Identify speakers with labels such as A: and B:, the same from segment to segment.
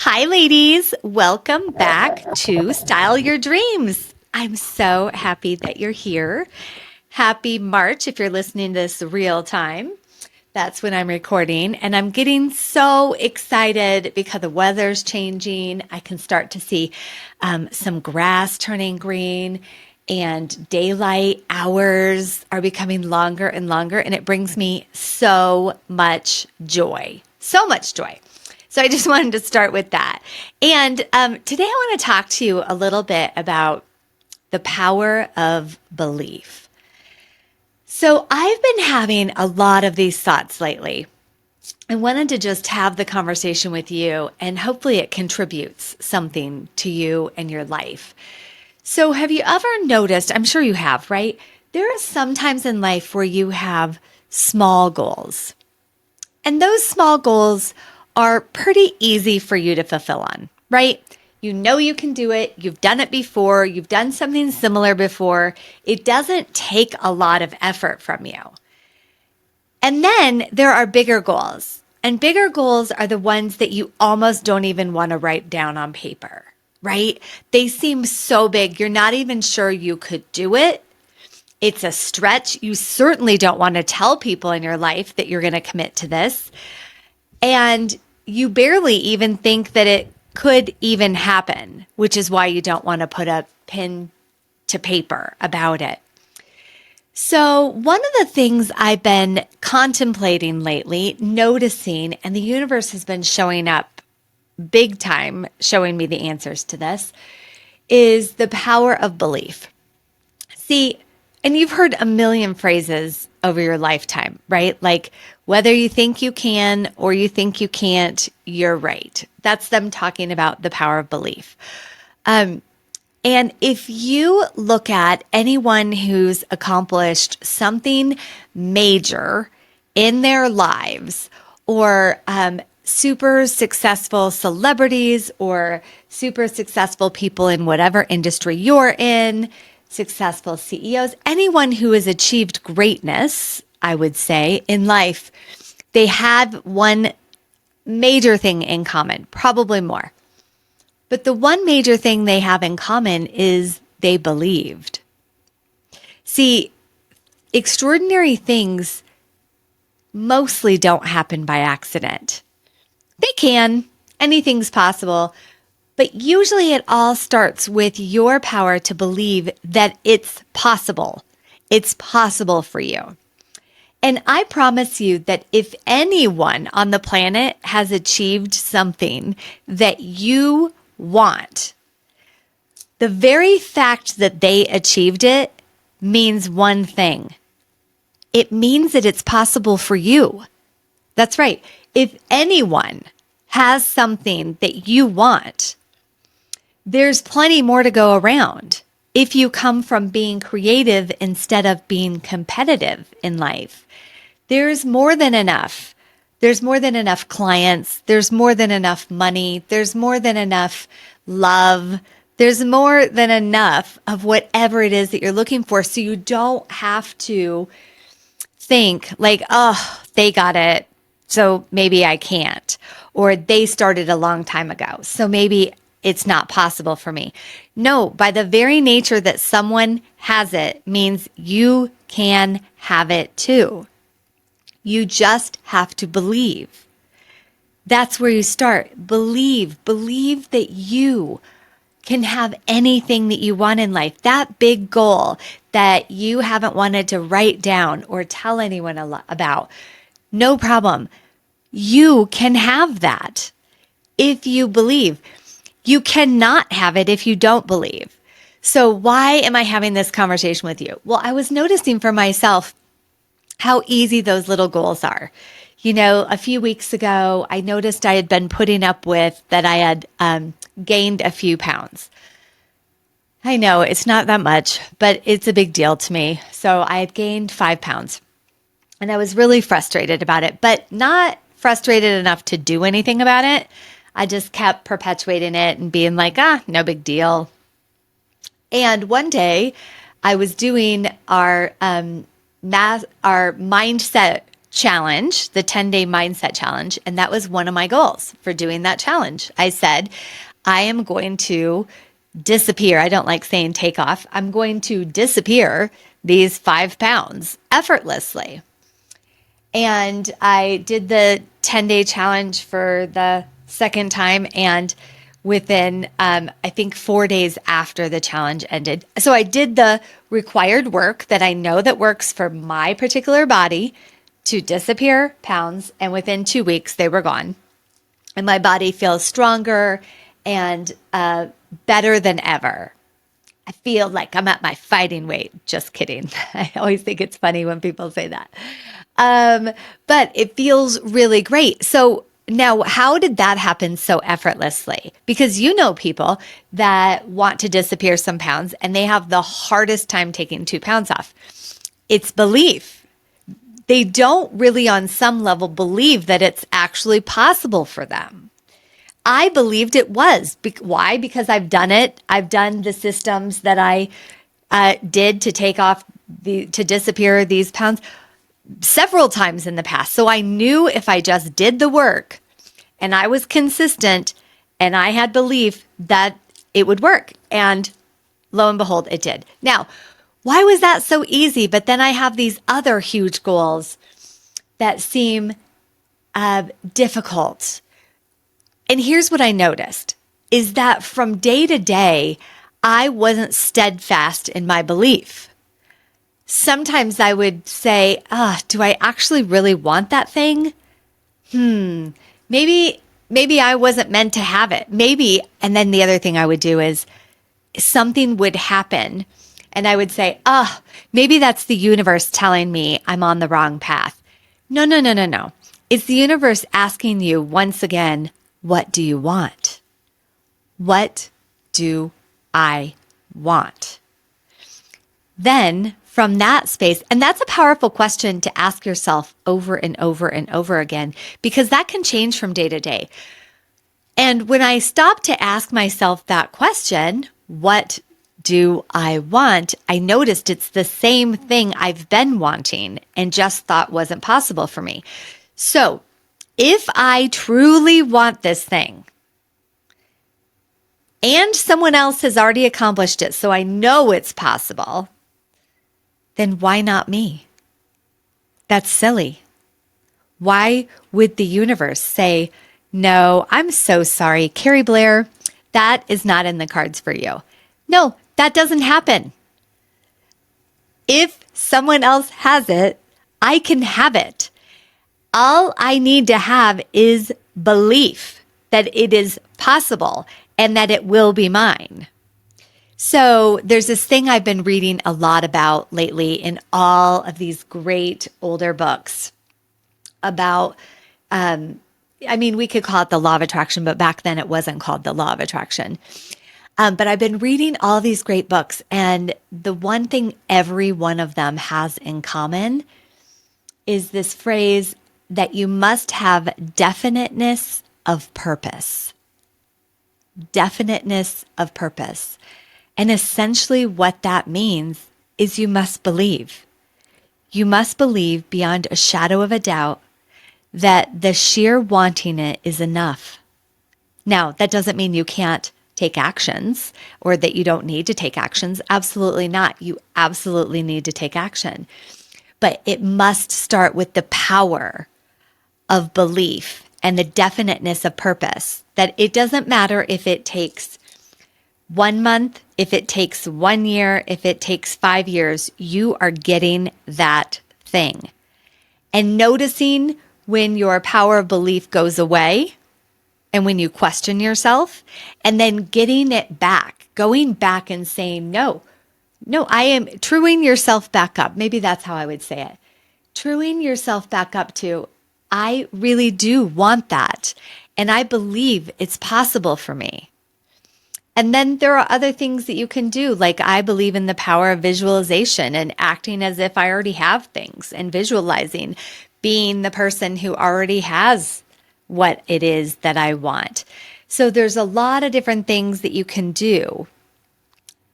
A: Hi, ladies. Welcome back to Style Your Dreams. I'm so happy that you're here. Happy March if you're listening to this real time. That's when I'm recording. And I'm getting so excited because the weather's changing. I can start to see some grass turning green and daylight hours are becoming longer and longer. And it brings me so much joy. So much joy. So I just wanted to start with that. And today I want to talk to you a little bit about the power of belief. So I've been having a lot of these thoughts lately. I wanted to just have the conversation with you, and hopefully it contributes something to you and your life. So have you ever noticed, I'm sure you have, right? There are some times in life where you have small goals. And those small goals are pretty easy for you to fulfill on, right? You know you can do it. You've done it before. You've done something similar before. It doesn't take a lot of effort from you. And then there are bigger goals. And bigger goals are the ones that you almost don't even want to write down on paper, right? They seem so big. You're not even sure you could do it. It's a stretch. You certainly don't want to tell people in your life that you're going to commit to this. And you barely even think that it could even happen, which is why you don't want to put a pen to paper about it. So one of the things I've been contemplating lately, noticing, and the universe has been showing up big time, showing me the answers to this, is the power of belief. See, and you've heard a million phrases over your lifetime, right? Like, whether you think you can or you think you can't, you're right. That's them talking about the power of belief. And if you look at anyone who's accomplished something major in their lives, or super successful celebrities or super successful people in whatever industry you're in, successful CEOs, anyone who has achieved greatness, I would say, in life, they have one major thing in common, probably more. But the one major thing they have in common is they believed. See, extraordinary things mostly don't happen by accident. They can, anything's possible, but usually it all starts with your power to believe that it's possible. It's possible for you. And I promise you that if anyone on the planet has achieved something that you want, the very fact that they achieved it means one thing. It means that it's possible for you. That's right. If anyone has something that you want, there's plenty more to go around if you come from being creative instead of being competitive in life. There's more than enough. There's more than enough clients. There's more than enough money. There's more than enough love. There's more than enough of whatever it is that you're looking for. So you don't have to think like, oh, they got it, so maybe I can't. Or they started a long time ago, so maybe it's not possible for me. No, by the very nature that someone has it means you can have it too. You just have to believe. That's where you start. Believe that you can have anything that you want in life. That big goal that you haven't wanted to write down or tell anyone about. No problem. You can have that if you believe. You cannot have it if you don't believe. So why am I having this conversation with you? Well, I was noticing for myself how easy those little goals are. You know, a few weeks ago, I noticed I had been putting up with that I had gained a few pounds. I know it's not that much, but it's a big deal to me. So I had gained 5 pounds and I was really frustrated about it, but not frustrated enough to do anything about it. I just kept perpetuating it and being like, no big deal. And one day I was doing our mindset challenge, the 10-day mindset challenge, and that was one of my goals for doing that challenge. I said, I am going to disappear. I don't like saying take off. I'm going to disappear these 5 pounds effortlessly. And I did the 10-day challenge for the second time, and within, I think 4 days after the challenge ended. So I did the required work that I know that works for my particular body to disappear pounds, and within 2 weeks they were gone. And my body feels stronger and better than ever. I feel like I'm at my fighting weight. Just kidding. I always think it's funny when people say that. But it feels really great. So now, how did that happen so effortlessly? Because you know people that want to disappear some pounds and they have the hardest time taking 2 pounds off. It's belief. They don't really, on some level, believe that it's actually possible for them. I believed it was. Why? Because I've done it. I've done the systems that I did to take off to disappear these pounds several times in the past. So I knew if I just did the work and I was consistent and I had belief that it would work. And lo and behold, it did. Now, why was that so easy? But then I have these other huge goals that seem difficult. And here's what I noticed is that from day to day, I wasn't steadfast in my belief. Sometimes I would say, do I actually really want that thing? Maybe I wasn't meant to have it. Maybe. And then the other thing I would do is something would happen and I would say, maybe that's the universe telling me I'm on the wrong path. No. It's the universe asking you once again, what do you want? What do I want? Then from that space, and that's a powerful question to ask yourself over and over and over again, because that can change from day to day. And when I stopped to ask myself that question, what do I want? I noticed it's the same thing I've been wanting and just thought wasn't possible for me. So if I truly want this thing and someone else has already accomplished it, so I know it's possible, then why not me? That's silly. Why would the universe say, no, I'm so sorry, Keri Blair, that is not in the cards for you? No, that doesn't happen. If someone else has it, I can have it. All I need to have is belief that it is possible and that it will be mine. So there's this thing I've been reading a lot about lately in all of these great older books about, we could call it the law of attraction, but back then it wasn't called the law of attraction. But I've been reading all these great books, and the one thing every one of them has in common is this phrase that you must have definiteness of purpose. Definiteness of purpose. And essentially what that means is you must believe. You must believe beyond a shadow of a doubt that the sheer wanting it is enough. Now, that doesn't mean you can't take actions or that you don't need to take actions. Absolutely not. You absolutely need to take action. But it must start with the power of belief and the definiteness of purpose, that it doesn't matter if it takes 1 month, if it takes 1 year, if it takes 5 years, you are getting that thing. And noticing when your power of belief goes away and when you question yourself, and then getting it back, going back and saying, no, I am truing yourself back up. Maybe that's how I would say it. Truing yourself back up to, I really do want that. And I believe it's possible for me. And then there are other things that you can do. Like I believe in the power of visualization and acting as if I already have things and visualizing being the person who already has what it is that I want. So there's a lot of different things that you can do.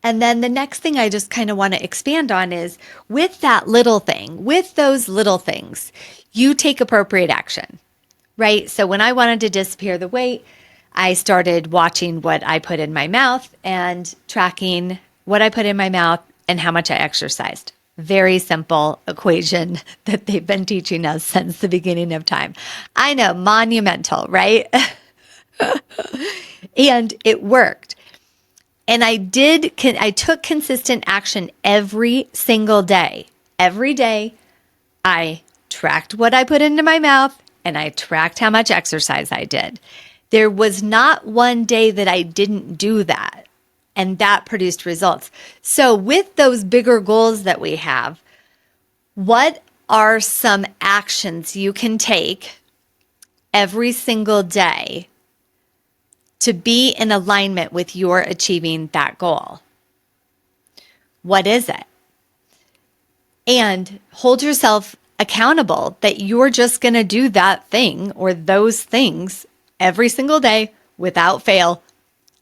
A: And then the next thing I just kind of want to expand on is with that little thing, with those little things, you take appropriate action, right? So when I wanted to disappear the weight, I started watching what I put in my mouth and tracking what I put in my mouth and how much I exercised. Very simple equation that they've been teaching us since the beginning of time. I know, monumental, right? And it worked. And I took consistent action every single day. Every day, I tracked what I put into my mouth and I tracked how much exercise I did. There was not one day that I didn't do that, and that produced results. So with those bigger goals that we have, what are some actions you can take every single day to be in alignment with your achieving that goal? What is it? And hold yourself accountable that you're just going to do that thing or those things every single day without fail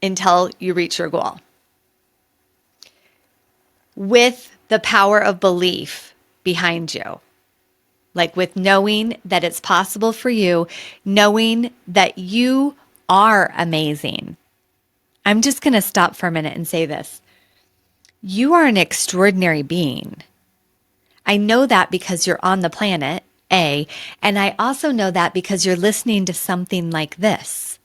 A: until you reach your goal. With the power of belief behind you, like with knowing that it's possible for you, knowing that you are amazing. I'm just going to stop for a minute and say this. You are an extraordinary being. I know that because you're on the planet, A, and I also know that because you're listening to something like this.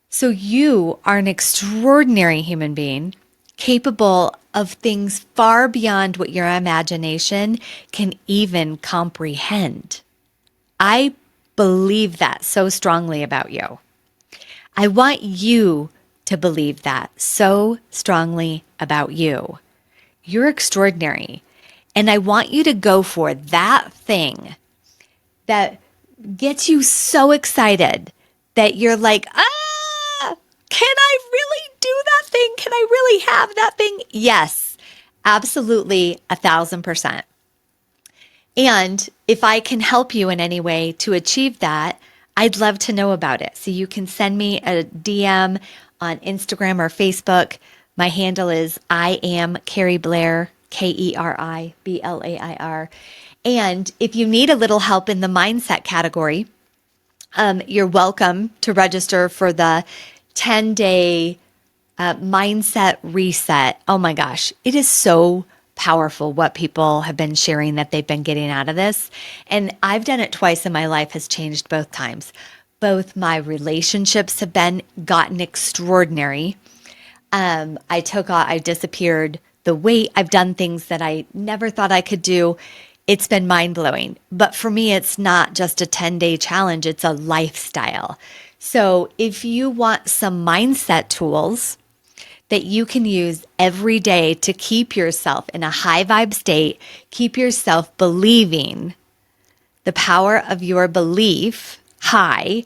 A: So you are an extraordinary human being, capable of things far beyond what your imagination can even comprehend. I believe that so strongly about you. I want you to believe that so strongly about you. You're extraordinary. And I want you to go for that thing that gets you so excited that you're like, can I really do that thing? Can I really have that thing? Yes, absolutely, 1,000%. And if I can help you in any way to achieve that, I'd love to know about it. So you can send me a DM on Instagram or Facebook. My handle is I am Keri Blair, KeriBlair. And if you need a little help in the mindset category, you're welcome to register for the 10-day mindset reset. Oh my gosh, it is so powerful what people have been sharing that they've been getting out of this. And I've done it twice in my life, has changed both times. Both my relationships have gotten extraordinary. I disappeared the weight. I've done things that I never thought I could do. It's been mind blowing. But for me, it's not just a 10-day challenge. It's a lifestyle. So if you want some mindset tools that you can use every day to keep yourself in a high vibe state, keep yourself believing the power of your belief high,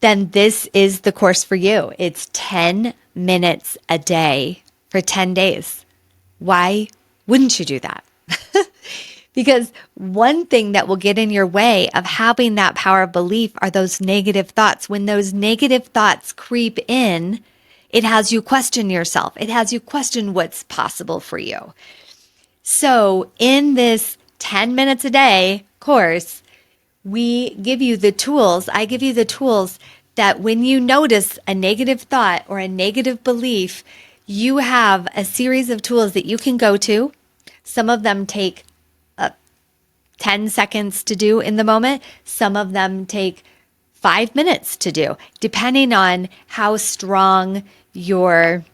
A: then this is the course for you. It's 10 minutes a day for 10 days. Why wouldn't you do that? Because one thing that will get in your way of having that power of belief are those negative thoughts. When those negative thoughts creep in, it has you question yourself. It has you question what's possible for you. So in this 10 minutes a day course, we give you the tools. I give you the tools that when you notice a negative thought or a negative belief, you have a series of tools that you can go to. Some of them take 10 seconds to do in the moment. Some of them take 5 minutes to do, depending on how strong you're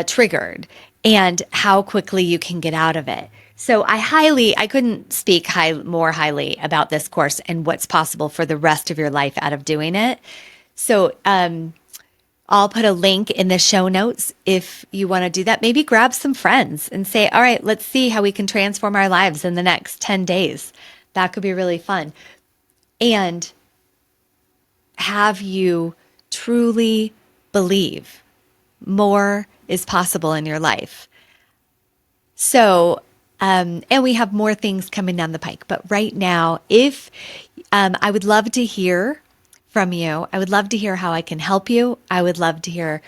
A: triggered and how quickly you can get out of it. So I couldn't speak more highly about this course and what's possible for the rest of your life out of doing it. So I'll put a link in the show notes if you want to do that. Maybe grab some friends and say, all right, let's see how we can transform our lives in the next 10 days. That could be really fun. And have you truly believe more is possible in your life. So, and we have more things coming down the pike. But right now, if I would love to hear from you. I would love to hear how I can help you. I would love to hear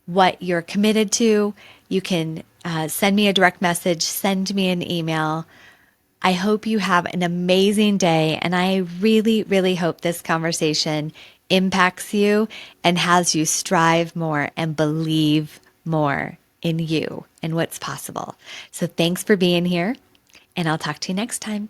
A: what you're committed to. You can send me a direct message, send me an email, I hope you have an amazing day. And I really, really hope this conversation impacts you and has you strive more and believe more in you and what's possible. So thanks for being here, and I'll talk to you next time.